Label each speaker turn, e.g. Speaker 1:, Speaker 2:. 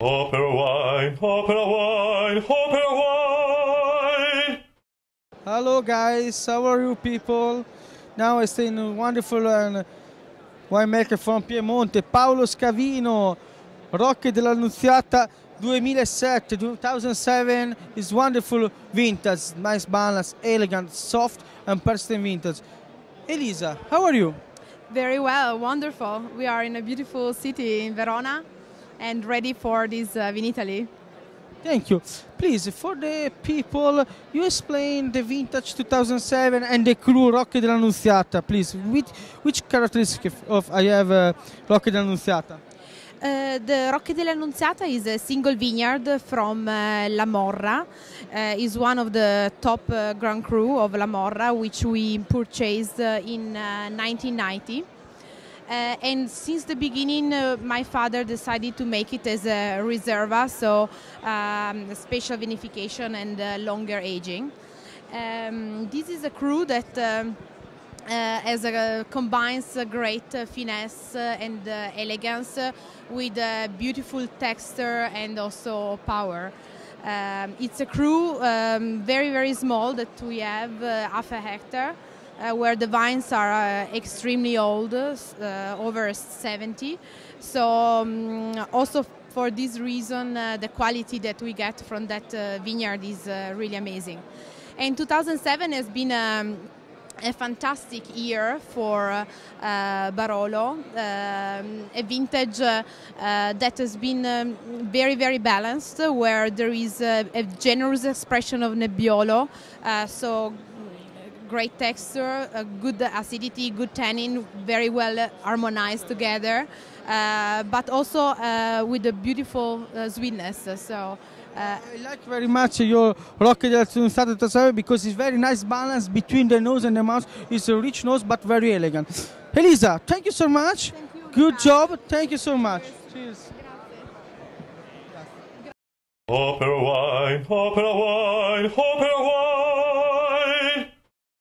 Speaker 1: OperaWine, OperaWine, OperaWine!
Speaker 2: Hello guys, how are you people? Now I stay in a wonderful winemaker from Piemonte, Paolo Scavino, Rocche dell'Annunziata 2007 is wonderful vintage, nice balance, elegant, soft and persistent vintage. Elisa, how are you?
Speaker 3: Very well, wonderful. We are in a beautiful city in Verona and ready for this Vinitaly.
Speaker 2: Thank you. Please, for the people, you explain the vintage 2007 and the cru Rocche dell'Annunziata, please. Which characteristic of I have Rocche dell'Annunziata?
Speaker 3: The Rocche dell'Annunziata is a single vineyard from La Morra. Is one of the top Grand Cru of La Morra, which we purchased in 1990. And since the beginning, my father decided to make it as a reserva, so special vinification and longer aging. This is a cru that combines great finesse and elegance with beautiful texture and also power. It's a cru very, very small that we have half a hectare. Where the vines are extremely old, over 70. So also for this reason, the quality that we get from that vineyard is really amazing. And 2007 has been a fantastic year for Barolo, a vintage that has been very, very balanced, where there is a generous expression of Nebbiolo, so great texture, good acidity, good tannin, very well harmonized together, but also with a beautiful sweetness. So
Speaker 2: I like very much your Rocche dell'Annunziata because it's very nice balance between the nose and the mouth. It's a rich nose but very elegant. Elisa, thank you so much.
Speaker 3: thank you.
Speaker 2: Good job. Thank you so much. Cheers.
Speaker 1: OperaWine, OperaWine, OperaWine!